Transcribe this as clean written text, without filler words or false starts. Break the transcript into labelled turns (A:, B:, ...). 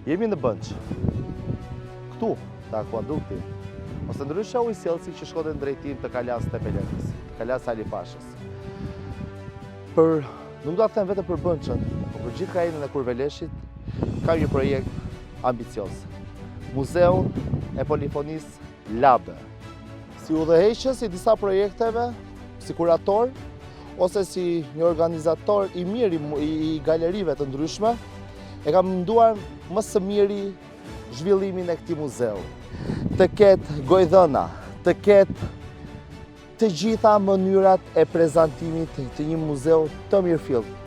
A: Jemi në Bënç, këtu, të akuadukti, ose ndryshe u i sjellësi që shkote në drejtim të kalas Tepelenës, kalas Ali Pashës. Nuk do të them vetëm për Bënçën, por për gjithë krainën e Kurveleshit, kam një projekt ambicios. Muzeun e Polifonisë Labe. Si udhëheqës i disa projekteve, si kurator, ose si një organizator i mirë i galerive të ndryshme, e kam menduar më së miri zhvillimin e këtij muzeu. Të ketë gojdhëna, të ketë të gjitha mënyrat e prezantimit të një muzeu të mirëfillt.